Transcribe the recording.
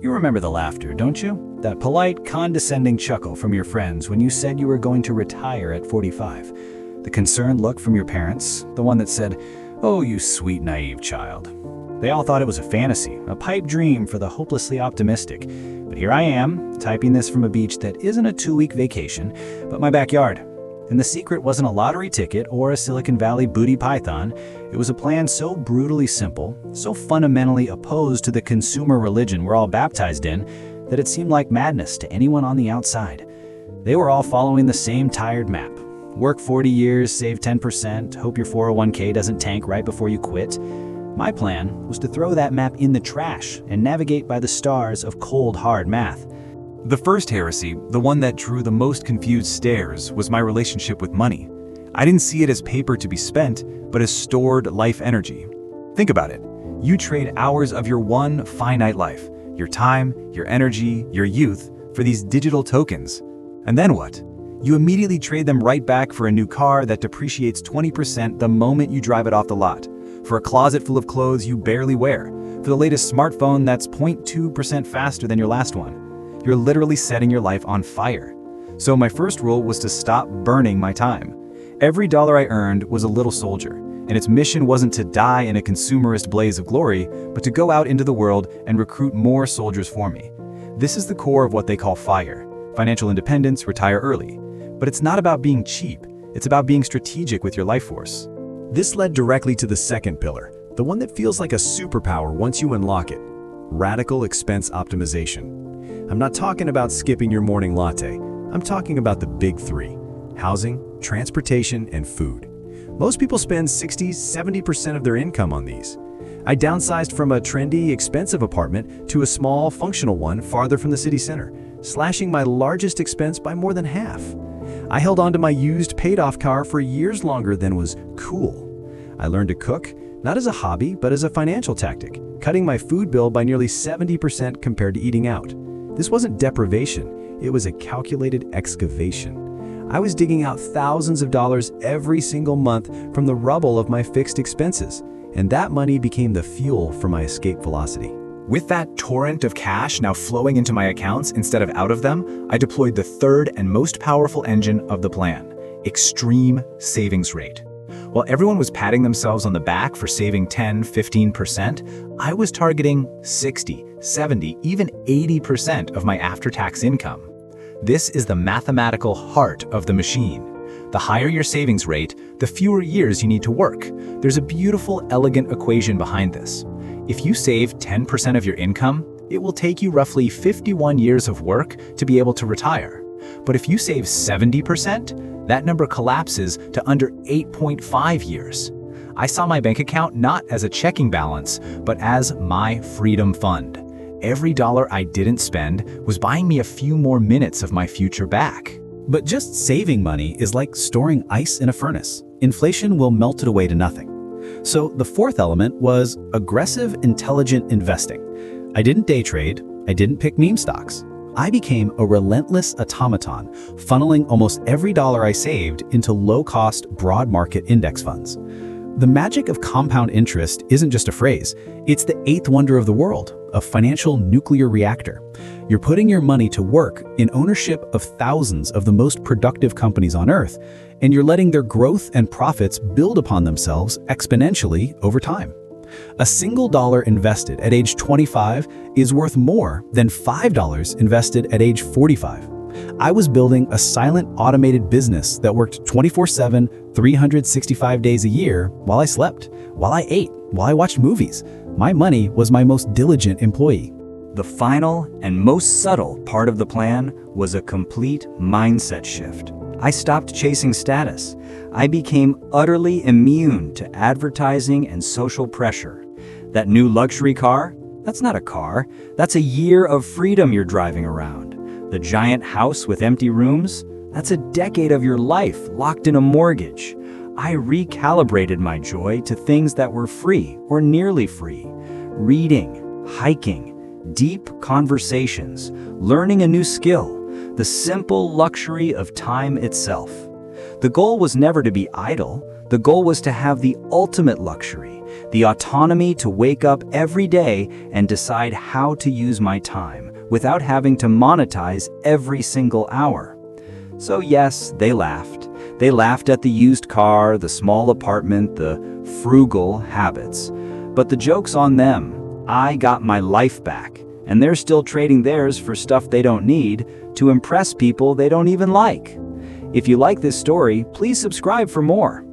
You remember the laughter, don't you? That polite, condescending chuckle from your friends when you said you were going to retire at 45. The concerned look from your parents, the one that said, "Oh, you sweet, naive child." They all thought it was a fantasy, a pipe dream for the hopelessly optimistic. But here I am, typing this from a beach that isn't a 2-week vacation, but my backyard. And the secret wasn't a lottery ticket or a Silicon Valley booty python. It was a plan so brutally simple, so fundamentally opposed to the consumer religion we're all baptized in, that it seemed like madness to anyone on the outside. They were all following the same tired map. Work 40 years, save 10%, hope your 401k doesn't tank right before you quit. My plan was to throw that map in the trash and navigate by the stars of cold, hard math. The first heresy, the one that drew the most confused stares, was my relationship with money. I didn't see it as paper to be spent, but as stored life energy. Think about it. You trade hours of your one finite life, your time, your energy, your youth, for these digital tokens. And then what? You immediately trade them right back for a new car that depreciates 20% the moment you drive it off the lot, for a closet full of clothes you barely wear, for the latest smartphone that's 0.2% faster than your last one. You're literally setting your life on fire. So my first rule was to stop burning my time. Every dollar I earned was a little soldier, and its mission wasn't to die in a consumerist blaze of glory, but to go out into the world and recruit more soldiers for me. This is the core of what they call FIRE, financial independence, retire early. But it's not about being cheap, it's about being strategic with your life force. This led directly to the second pillar, the one that feels like a superpower once you unlock it: radical expense optimization. I'm not talking about skipping your morning latte. I'm talking about the big three: housing, transportation, and food. Most people spend 60–70% of their income on these. I downsized from a trendy, expensive apartment to a small, functional one farther from the city center, slashing my largest expense by more than half. I held on to my used, paid-off car for years longer than was cool. I learned to cook, not as a hobby, but as a financial tactic, cutting my food bill by nearly 70% compared to eating out. This wasn't deprivation, it was a calculated excavation. I was digging out thousands of dollars every single month from the rubble of my fixed expenses, and that money became the fuel for my escape velocity. With that torrent of cash now flowing into my accounts instead of out of them, I deployed the third and most powerful engine of the plan: extreme savings rate. While everyone was patting themselves on the back for saving 10–15%, I was targeting 60, 70, even 80% of my after-tax income. This is the mathematical heart of the machine. The higher your savings rate, the fewer years you need to work. There's a beautiful, elegant equation behind this. If you save 10% of your income, it will take you roughly 51 years of work to be able to retire. But if you save 70%, that number collapses to under 8.5 years. I saw my bank account not as a checking balance, but as my freedom fund. Every dollar I didn't spend was buying me a few more minutes of my future back. But just saving money is like storing ice in a furnace. Inflation will melt it away to nothing. So the fourth element was aggressive, intelligent investing. I didn't day trade, I didn't pick meme stocks. I became a relentless automaton, funneling almost every dollar I saved into low-cost, broad market index funds. The magic of compound interest isn't just a phrase, it's the eighth wonder of the world, a financial nuclear reactor. You're putting your money to work in ownership of thousands of the most productive companies on Earth, and you're letting their growth and profits build upon themselves exponentially over time. A single dollar invested at age 25 is worth more than $5 invested at age 45. I was building a silent, automated business that worked 24/7, 365 days a year while I slept, while I ate, while I watched movies. My money was my most diligent employee. The final and most subtle part of the plan was a complete mindset shift. I stopped chasing status. I became utterly immune to advertising and social pressure. That new luxury car? That's not a car. That's a year of freedom you're driving around. The giant house with empty rooms? That's a decade of your life locked in a mortgage. I recalibrated my joy to things that were free or nearly free. Reading, hiking, deep conversations, learning a new skill, the simple luxury of time itself. The goal was never to be idle. The goal was to have the ultimate luxury, the autonomy to wake up every day and decide how to use my time without having to monetize every single hour. So yes, they laughed. They laughed at the used car, the small apartment, the frugal habits. But the joke's on them. I got my life back, and they're still trading theirs for stuff they don't need to impress people they don't even like. If you like this story, please subscribe for more.